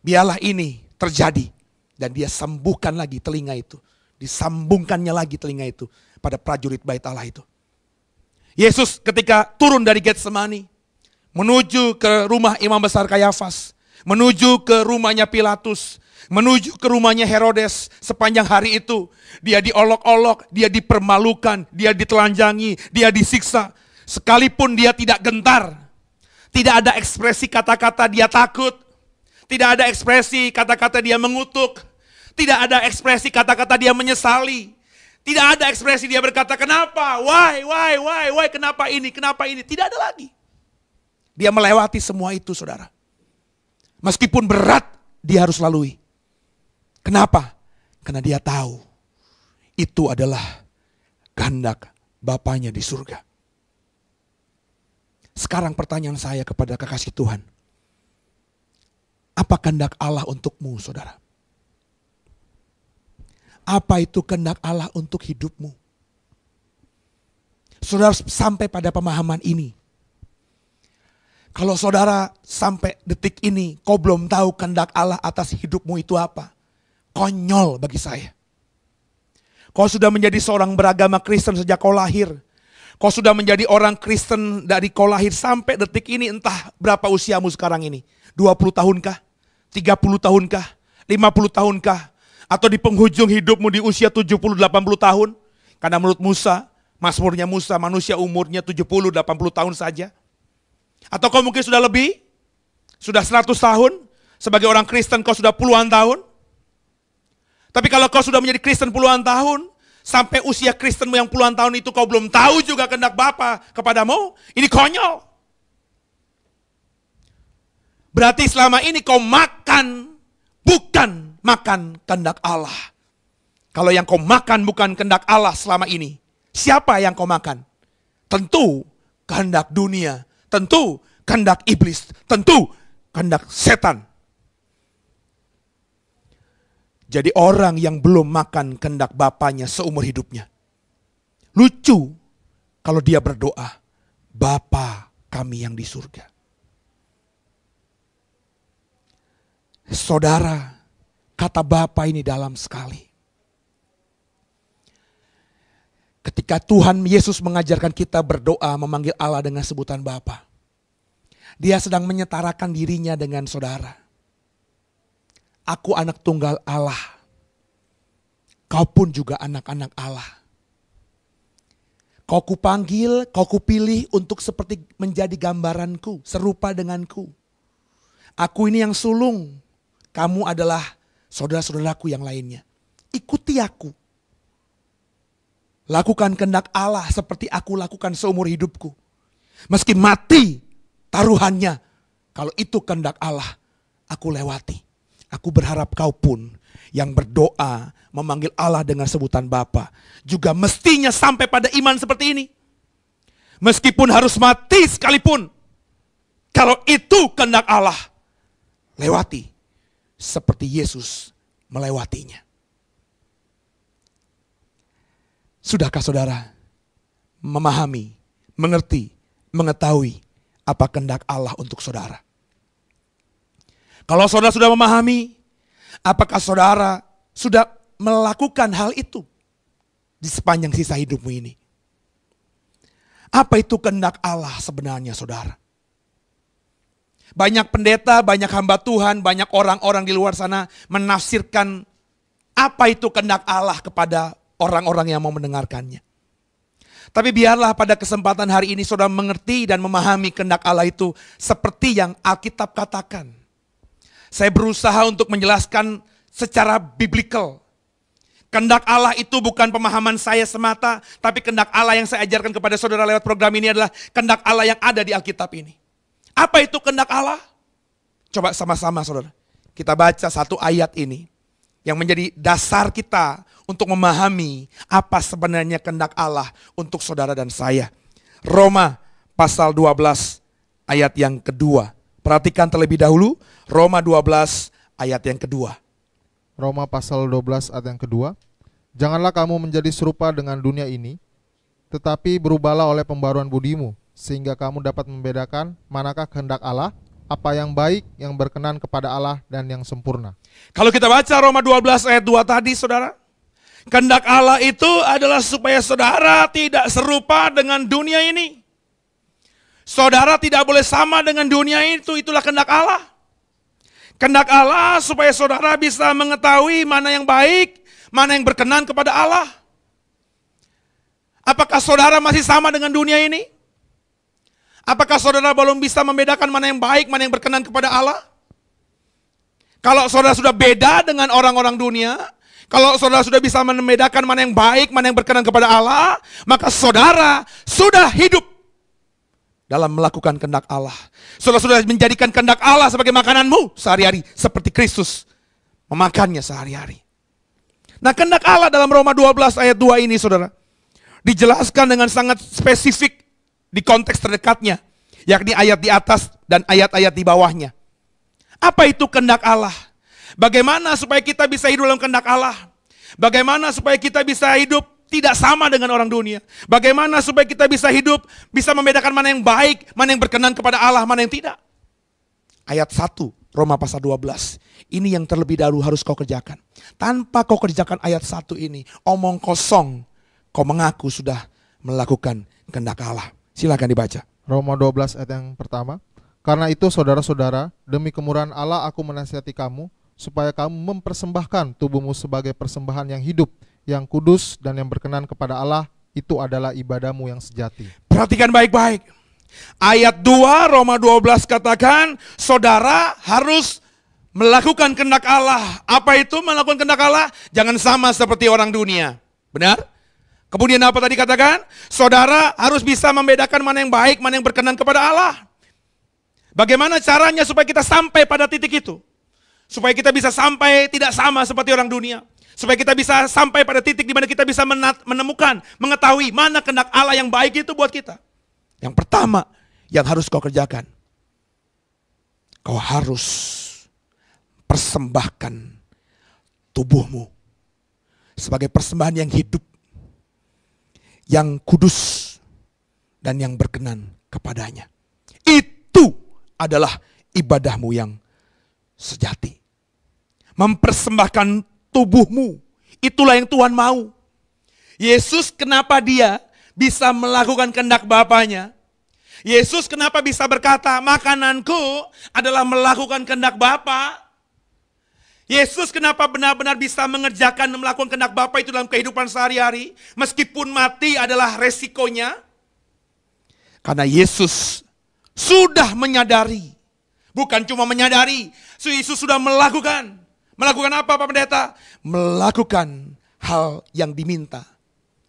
Biarlah ini terjadi. Dan dia sembuhkan lagi telinga itu. Disambungkannya lagi telinga itu pada prajurit bait Allah itu. Yesus ketika turun dari Getsemani, menuju ke rumah imam besar Kayafas, menuju ke rumahnya Pilatus, menuju ke rumahnya Herodes. Sepanjang hari itu dia diolok-olok, dia dipermalukan, dia ditelanjangi, dia disiksa. Sekalipun dia tidak gentar, tidak ada ekspresi kata-kata dia takut, tidak ada ekspresi kata-kata dia mengutuk, tidak ada ekspresi kata-kata dia menyesali. Tidak ada ekspresi dia berkata, kenapa? Why? Kenapa ini? Tidak ada lagi. Dia melewati semua itu, saudara. Meskipun berat, dia harus lalui. Kenapa? Karena dia tahu itu adalah kehendak Bapanya di surga. Sekarang pertanyaan saya kepada kekasih Tuhan. Apa kehendak Allah untukmu, saudara? Apa itu kehendak Allah untuk hidupmu? Saudara sampai pada pemahaman ini. Kalau saudara sampai detik ini, kau belum tahu kehendak Allah atas hidupmu itu apa? Konyol bagi saya. Kau sudah menjadi seorang beragama Kristen sejak kau lahir. Kau sudah menjadi orang Kristen dari kau lahir sampai detik ini, entah berapa usiamu sekarang ini. 20 tahunkah? 30 tahunkah? 50 tahunkah? Atau di penghujung hidupmu di usia 70-80 tahun? Karena menurut Musa, Mazmurnya Musa, manusia umurnya 70-80 tahun saja. Atau kau mungkin sudah lebih? Sudah 100 tahun? Sebagai orang Kristen kau sudah puluhan tahun? Tapi kalau kau sudah menjadi Kristen puluhan tahun, sampai usia Kristenmu yang puluhan tahun itu kau belum tahu juga kehendak Bapa kepadamu, ini konyol. Berarti selama ini kau makan, bukan makan kehendak Allah. Kalau yang kau makan bukan kehendak Allah selama ini, siapa yang kau makan? Tentu kehendak dunia, tentu kehendak iblis, tentu kehendak setan. Jadi orang yang belum makan kehendak Bapanya seumur hidupnya. Lucu kalau dia berdoa, Bapa kami yang di surga. Saudara, kata Bapa ini dalam sekali. Ketika Tuhan Yesus mengajarkan kita berdoa memanggil Allah dengan sebutan Bapa, Dia sedang menyetarakan dirinya dengan saudara. Aku anak tunggal Allah. Kau pun juga anak-anak Allah. Kau kupanggil, kau kupilih untuk seperti menjadi gambaranku, serupa denganku. Aku ini yang sulung. Kamu adalah saudara-saudaraku yang lainnya. Ikuti aku. Lakukan kehendak Allah seperti aku lakukan seumur hidupku. Meski mati taruhannya, kalau itu kehendak Allah, aku lewati. Aku berharap kau pun yang berdoa memanggil Allah dengan sebutan Bapa juga mestinya sampai pada iman seperti ini. Meskipun harus mati sekalipun, kalau itu kehendak Allah, lewati seperti Yesus melewatinya. Sudahkah saudara memahami, mengerti, mengetahui apa kehendak Allah untuk saudara? Kalau saudara sudah memahami, apakah saudara sudah melakukan hal itu di sepanjang sisa hidupmu ini? Apa itu kehendak Allah sebenarnya, saudara? Banyak pendeta, banyak hamba Tuhan, banyak orang-orang di luar sana menafsirkan apa itu kehendak Allah kepada orang-orang yang mau mendengarkannya. Tapi biarlah pada kesempatan hari ini saudara mengerti dan memahami kehendak Allah itu seperti yang Alkitab katakan. Saya berusaha untuk menjelaskan secara biblikal. Kehendak Allah itu bukan pemahaman saya semata, tapi kehendak Allah yang saya ajarkan kepada saudara lewat program ini adalah kehendak Allah yang ada di Alkitab ini. Apa itu kehendak Allah? Coba sama-sama saudara, kita baca satu ayat ini yang menjadi dasar kita untuk memahami apa sebenarnya kehendak Allah untuk saudara dan saya. Roma pasal 12 ayat yang kedua. Perhatikan terlebih dahulu Roma 12 ayat yang kedua. Roma pasal 12 ayat yang kedua. Janganlah kamu menjadi serupa dengan dunia ini, tetapi berubahlah oleh pembaruan budimu, sehingga kamu dapat membedakan manakah kehendak Allah, apa yang baik, yang berkenan kepada Allah, dan yang sempurna. Kalau kita baca Roma 12 ayat 2 tadi saudara, kehendak Allah itu adalah supaya saudara tidak serupa dengan dunia ini. Saudara tidak boleh sama dengan dunia itu, itulah kehendak Allah. Kehendak Allah supaya saudara bisa mengetahui mana yang baik, mana yang berkenan kepada Allah. Apakah saudara masih sama dengan dunia ini? Apakah saudara belum bisa membedakan mana yang baik, mana yang berkenan kepada Allah? Kalau saudara sudah beda dengan orang-orang dunia, kalau saudara sudah bisa membedakan mana yang baik, mana yang berkenan kepada Allah, maka saudara sudah hidup dalam melakukan kehendak Allah. Saudara sudah menjadikan kehendak Allah sebagai makananmu sehari-hari, seperti Kristus memakannya sehari-hari. Nah, kehendak Allah dalam Roma 12 ayat 2 ini saudara, dijelaskan dengan sangat spesifik di konteks terdekatnya, yakni ayat di atas dan ayat-ayat di bawahnya. Apa itu kehendak Allah? Bagaimana supaya kita bisa hidup dalam kehendak Allah? Bagaimana supaya kita bisa hidup tidak sama dengan orang dunia? Bagaimana supaya kita bisa hidup, bisa membedakan mana yang baik, mana yang berkenan kepada Allah, mana yang tidak? Ayat 1 Roma pasal 12. Ini yang terlebih dahulu harus kau kerjakan. Tanpa kau kerjakan ayat 1 ini, omong kosong, kau mengaku sudah melakukan kehendak Allah. Silakan dibaca. Roma 12 ayat yang pertama. Karena itu saudara-saudara, demi kemurahan Allah aku menasihati kamu, supaya kamu mempersembahkan tubuhmu sebagai persembahan yang hidup, yang kudus dan yang berkenan kepada Allah, itu adalah ibadahmu yang sejati. Perhatikan baik-baik. Ayat 2 Roma 12 katakan, saudara harus melakukan kehendak Allah. Apa itu melakukan kehendak Allah? Jangan sama seperti orang dunia. Benar? Kemudian apa tadi katakan? Saudara harus bisa membedakan mana yang baik, mana yang berkenan kepada Allah. Bagaimana caranya supaya kita sampai pada titik itu? Supaya kita bisa sampai tidak sama seperti orang dunia. Supaya kita bisa sampai pada titik di mana kita bisa menemukan, mengetahui mana kehendak Allah yang baik itu buat kita. Yang pertama yang harus kau kerjakan, kau harus persembahkan tubuhmu sebagai persembahan yang hidup, yang kudus, dan yang berkenan kepadanya. Itu adalah ibadahmu yang sejati. Mempersembahkan tubuhmu, itulah yang Tuhan mau. Yesus kenapa dia bisa melakukan kehendak Bapanya? Yesus kenapa bisa berkata, makananku adalah melakukan kehendak Bapa? Yesus kenapa benar-benar bisa mengerjakan dan melakukan kehendak Bapa itu dalam kehidupan sehari-hari, meskipun mati adalah resikonya? Karena Yesus sudah menyadari, bukan cuma menyadari, Yesus sudah melakukan. Melakukan apa Pak Pendeta? Melakukan hal yang diminta,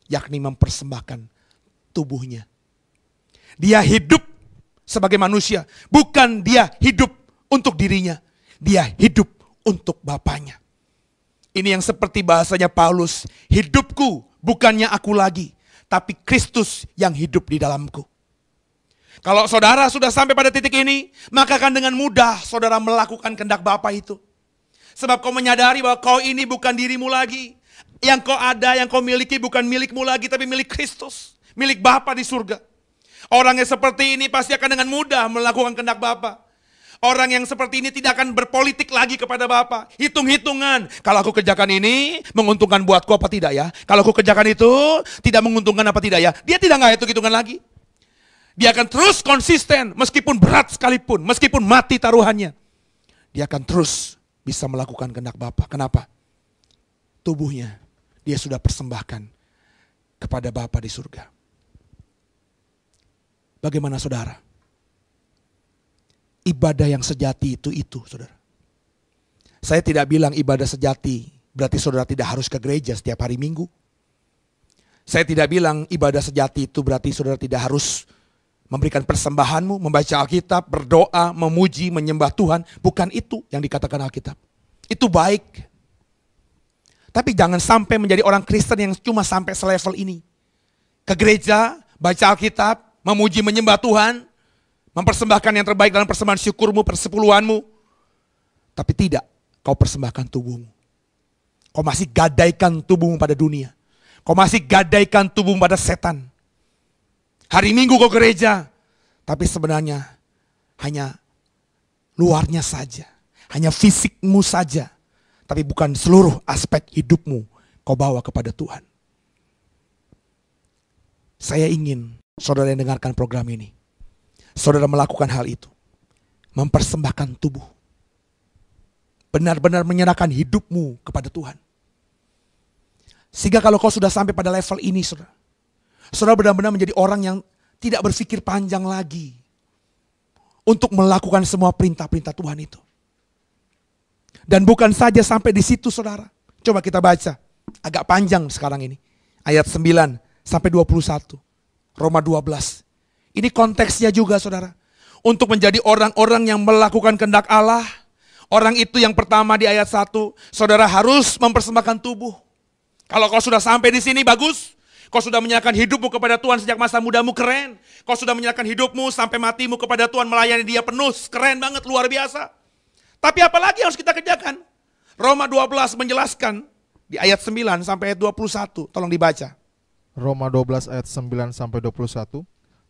yakni mempersembahkan tubuhnya. Dia hidup sebagai manusia, bukan dia hidup untuk dirinya, dia hidup untuk Bapanya. Ini yang seperti bahasanya Paulus, hidupku bukannya aku lagi, tapi Kristus yang hidup di dalamku. Kalau saudara sudah sampai pada titik ini, maka akan dengan mudah saudara melakukan kehendak Bapa itu. Sebab kau menyadari bahwa kau ini bukan dirimu lagi. Yang kau ada, yang kau miliki bukan milikmu lagi, tapi milik Kristus. Milik Bapa di surga. Orang yang seperti ini pasti akan dengan mudah melakukan kehendak Bapa. Orang yang seperti ini tidak akan berpolitik lagi kepada Bapa. Hitung-hitungan. Kalau aku kerjakan ini, menguntungkan buatku apa tidak ya? Kalau aku kerjakan itu, tidak menguntungkan apa tidak ya? Dia tidak hitung-hitungan lagi. Dia akan terus konsisten, meskipun berat sekalipun, meskipun mati taruhannya. Dia akan terus bisa melakukan kehendak Bapa. Kenapa? Tubuhnya dia sudah persembahkan kepada Bapa di surga. Bagaimana saudara? Ibadah yang sejati itu saudara. Saya tidak bilang ibadah sejati berarti saudara tidak harus ke gereja setiap hari Minggu. Saya tidak bilang ibadah sejati itu berarti saudara tidak harus memberikan persembahanmu, membaca Alkitab, berdoa, memuji, menyembah Tuhan. Bukan itu yang dikatakan Alkitab. Itu baik. Tapi jangan sampai menjadi orang Kristen yang cuma sampai selevel ini. Ke gereja, baca Alkitab, memuji, menyembah Tuhan, mempersembahkan yang terbaik dalam persembahan syukurmu, persepuluhanmu. Tapi tidak, kau persembahkan tubuhmu. Kau masih gadaikan tubuhmu pada dunia. Kau masih gadaikan tubuhmu pada setan. Hari Minggu kau gereja, tapi sebenarnya hanya luarnya saja. Hanya fisikmu saja. Tapi bukan seluruh aspek hidupmu kau bawa kepada Tuhan. Saya ingin saudara yang dengarkan program ini, saudara melakukan hal itu. Mempersembahkan tubuh. Benar-benar menyerahkan hidupmu kepada Tuhan. Sehingga kalau kau sudah sampai pada level ini saudara, saudara benar-benar menjadi orang yang tidak berpikir panjang lagi untuk melakukan semua perintah-perintah Tuhan itu. Dan bukan saja sampai di situ saudara. Coba kita baca. Agak panjang sekarang ini. Ayat 9 sampai 21. Roma 12. Ini konteksnya juga saudara. Untuk menjadi orang-orang yang melakukan kehendak Allah. Orang itu yang pertama di ayat 1. Saudara harus mempersembahkan tubuh. Kalau kau sudah sampai di sini, bagus. Kau sudah menyerahkan hidupmu kepada Tuhan sejak masa mudamu, keren. Kau sudah menyerahkan hidupmu sampai matimu kepada Tuhan, melayani Dia penuh, keren banget, luar biasa. Tapi apalagi yang harus kita kerjakan? Roma 12 menjelaskan di ayat 9 sampai ayat 21, tolong dibaca. Roma 12 ayat 9 sampai 21.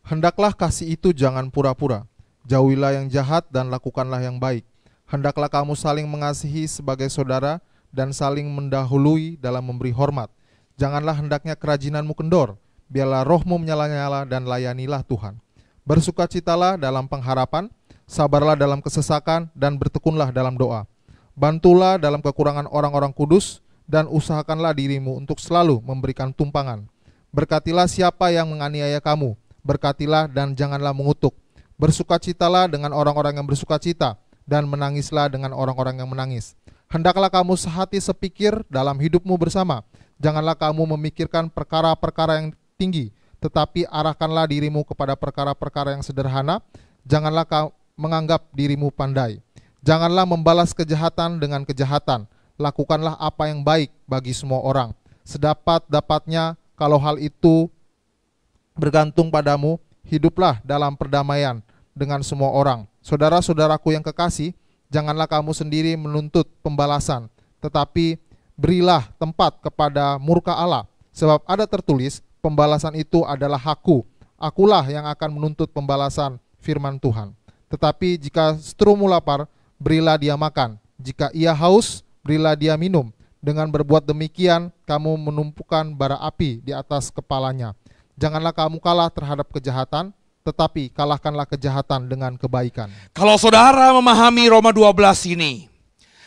Hendaklah kasih itu jangan pura-pura. Jauhilah yang jahat dan lakukanlah yang baik. Hendaklah kamu saling mengasihi sebagai saudara dan saling mendahului dalam memberi hormat. Janganlah hendaknya kerajinanmu kendor, biarlah rohmu menyala-nyala dan layanilah Tuhan. Bersukacitalah dalam pengharapan, sabarlah dalam kesesakan, dan bertekunlah dalam doa. Bantulah dalam kekurangan orang-orang kudus, dan usahakanlah dirimu untuk selalu memberikan tumpangan. Berkatilah siapa yang menganiaya kamu, berkatilah dan janganlah mengutuk. Bersukacitalah dengan orang-orang yang bersukacita, dan menangislah dengan orang-orang yang menangis. Hendaklah kamu sehati sepikir dalam hidupmu bersama. Janganlah kamu memikirkan perkara-perkara yang tinggi, tetapi arahkanlah dirimu kepada perkara-perkara yang sederhana. Janganlah kamu menganggap dirimu pandai. Janganlah membalas kejahatan dengan kejahatan. Lakukanlah apa yang baik bagi semua orang. Sedapat-dapatnya, kalau hal itu bergantung padamu, hiduplah dalam perdamaian dengan semua orang. Saudara-saudaraku yang kekasih, janganlah kamu sendiri menuntut pembalasan, tetapi berilah tempat kepada murka Allah. Sebab ada tertulis, pembalasan itu adalah hakku. Akulah yang akan menuntut pembalasan, firman Tuhan. Tetapi jika seterumu lapar, berilah dia makan. Jika ia haus, berilah dia minum. Dengan berbuat demikian, kamu menumpukan bara api di atas kepalanya. Janganlah kamu kalah terhadap kejahatan, tetapi kalahkanlah kejahatan dengan kebaikan. Kalau saudara memahami Roma 12 ini,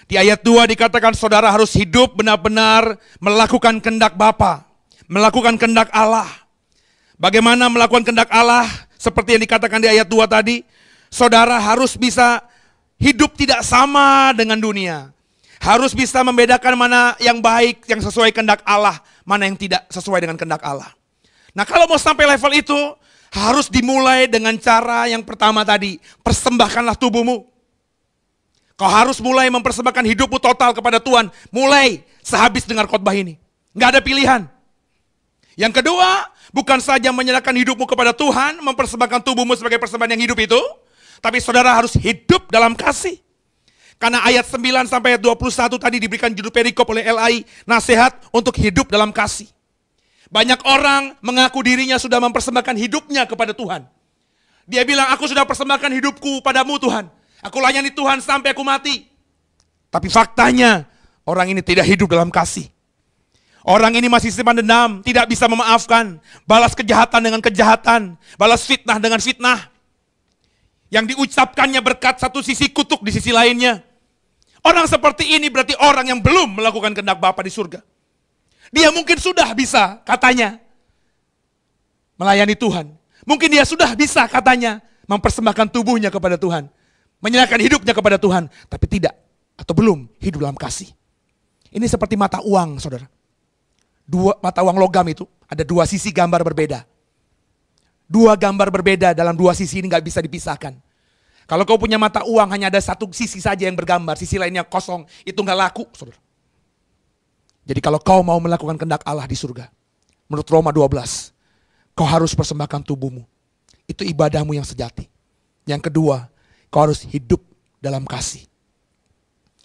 di ayat 2 dikatakan saudara harus hidup benar-benar melakukan kehendak Bapa, melakukan kehendak Allah. Bagaimana melakukan kehendak Allah? Seperti yang dikatakan di ayat 2 tadi, saudara harus bisa hidup tidak sama dengan dunia. Harus bisa membedakan mana yang baik, yang sesuai kehendak Allah, mana yang tidak sesuai dengan kehendak Allah. Nah, kalau mau sampai level itu, harus dimulai dengan cara yang pertama tadi, persembahkanlah tubuhmu. Kau harus mulai mempersembahkan hidupmu total kepada Tuhan, mulai sehabis dengar khotbah ini. Nggak ada pilihan. Yang kedua, bukan saja menyerahkan hidupmu kepada Tuhan, mempersembahkan tubuhmu sebagai persembahan yang hidup itu, tapi saudara harus hidup dalam kasih. Karena ayat 9 sampai ayat 21 tadi diberikan judul perikop oleh LAI, nasihat untuk hidup dalam kasih. Banyak orang mengaku dirinya sudah mempersembahkan hidupnya kepada Tuhan. Dia bilang, aku sudah persembahkan hidupku padamu Tuhan. Aku layani Tuhan sampai aku mati. Tapi faktanya, orang ini tidak hidup dalam kasih. Orang ini masih simpan dendam, tidak bisa memaafkan. Balas kejahatan dengan kejahatan. Balas fitnah dengan fitnah. Yang diucapkannya berkat satu sisi, kutuk di sisi lainnya. Orang seperti ini berarti orang yang belum melakukan kehendak Bapa di surga. Dia mungkin sudah bisa katanya melayani Tuhan. Mungkin dia sudah bisa katanya mempersembahkan tubuhnya kepada Tuhan. Menyerahkan hidupnya kepada Tuhan. Tapi tidak atau belum hidup dalam kasih. Ini seperti mata uang, saudara. Mata uang logam itu ada dua sisi gambar berbeda. Dua gambar berbeda dalam dua sisi ini gak bisa dipisahkan. Kalau kau punya mata uang hanya ada satu sisi saja yang bergambar, sisi lainnya kosong, itu gak laku, saudara. Jadi kalau kau mau melakukan kehendak Allah di surga, menurut Roma 12, kau harus persembahkan tubuhmu. Itu ibadahmu yang sejati. Yang kedua, kau harus hidup dalam kasih.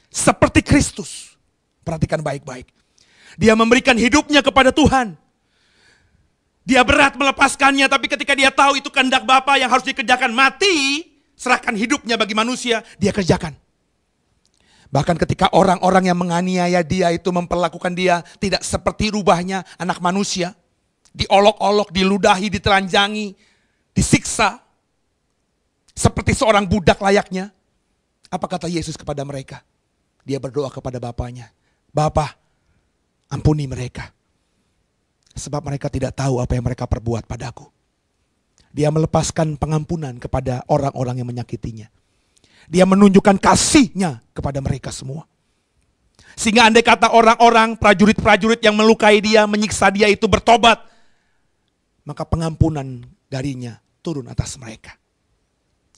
Seperti Kristus. Perhatikan baik-baik. Dia memberikan hidupnya kepada Tuhan. Dia berat melepaskannya, tapi ketika dia tahu itu kehendak Bapa yang harus dikerjakan, mati, serahkan hidupnya bagi manusia, dia kerjakan. Bahkan ketika orang-orang yang menganiaya dia itu memperlakukan dia tidak seperti rubahnya anak manusia. Diolok-olok, diludahi, ditelanjangi, disiksa. Seperti seorang budak layaknya. Apa kata Yesus kepada mereka? Dia berdoa kepada Bapanya. Bapa, ampuni mereka. Sebab mereka tidak tahu apa yang mereka perbuat padaku. Dia melepaskan pengampunan kepada orang-orang yang menyakitinya. Dia menunjukkan kasihnya kepada mereka semua. Sehingga andai kata orang-orang, prajurit-prajurit yang melukai dia, menyiksa dia itu bertobat, maka pengampunan darinya turun atas mereka.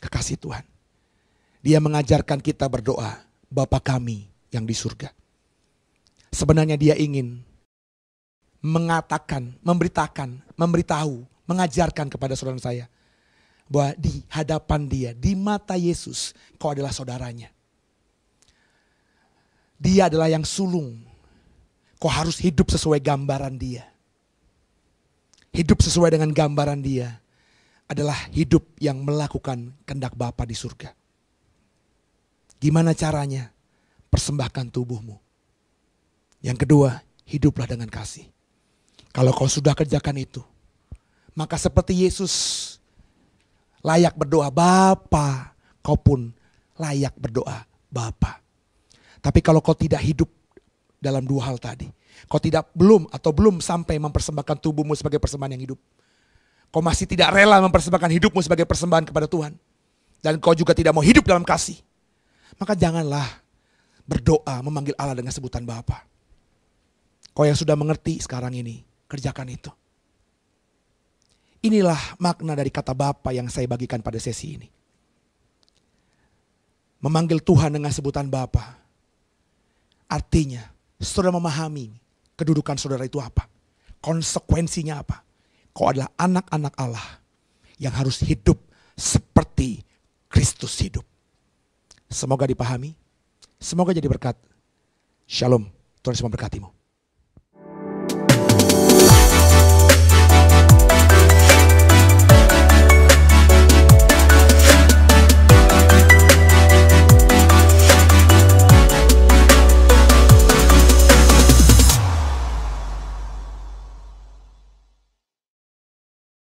Kekasih Tuhan. Dia mengajarkan kita berdoa, Bapa kami yang di surga. Sebenarnya dia ingin mengatakan, memberitahu, mengajarkan kepada saudara saya bahwa di hadapan dia, di mata Yesus, kau adalah saudaranya. Dia adalah yang sulung. Kau harus hidup sesuai gambaran dia. Hidup sesuai dengan gambaran dia adalah hidup yang melakukan kehendak Bapa di surga. Gimana caranya? Persembahkan tubuhmu. Yang kedua, hiduplah dengan kasih. Kalau kau sudah kerjakan itu, maka seperti Yesus layak berdoa Bapa, kau pun layak berdoa Bapa. Tapi kalau kau tidak hidup dalam dua hal tadi, kau belum sampai mempersembahkan tubuhmu sebagai persembahan yang hidup. Kau masih tidak rela mempersembahkan hidupmu sebagai persembahan kepada Tuhan. Dan kau juga tidak mau hidup dalam kasih. Maka janganlah berdoa memanggil Allah dengan sebutan Bapa. Kau yang sudah mengerti sekarang ini, kerjakan itu. Inilah makna dari kata Bapa yang saya bagikan pada sesi ini. Memanggil Tuhan dengan sebutan Bapa. Artinya, saudara memahami kedudukan saudara itu apa. Konsekuensinya apa. Kau adalah anak-anak Allah yang harus hidup seperti Kristus hidup. Semoga dipahami. Semoga jadi berkat. Shalom. Tuhan Yesus memberkatimu.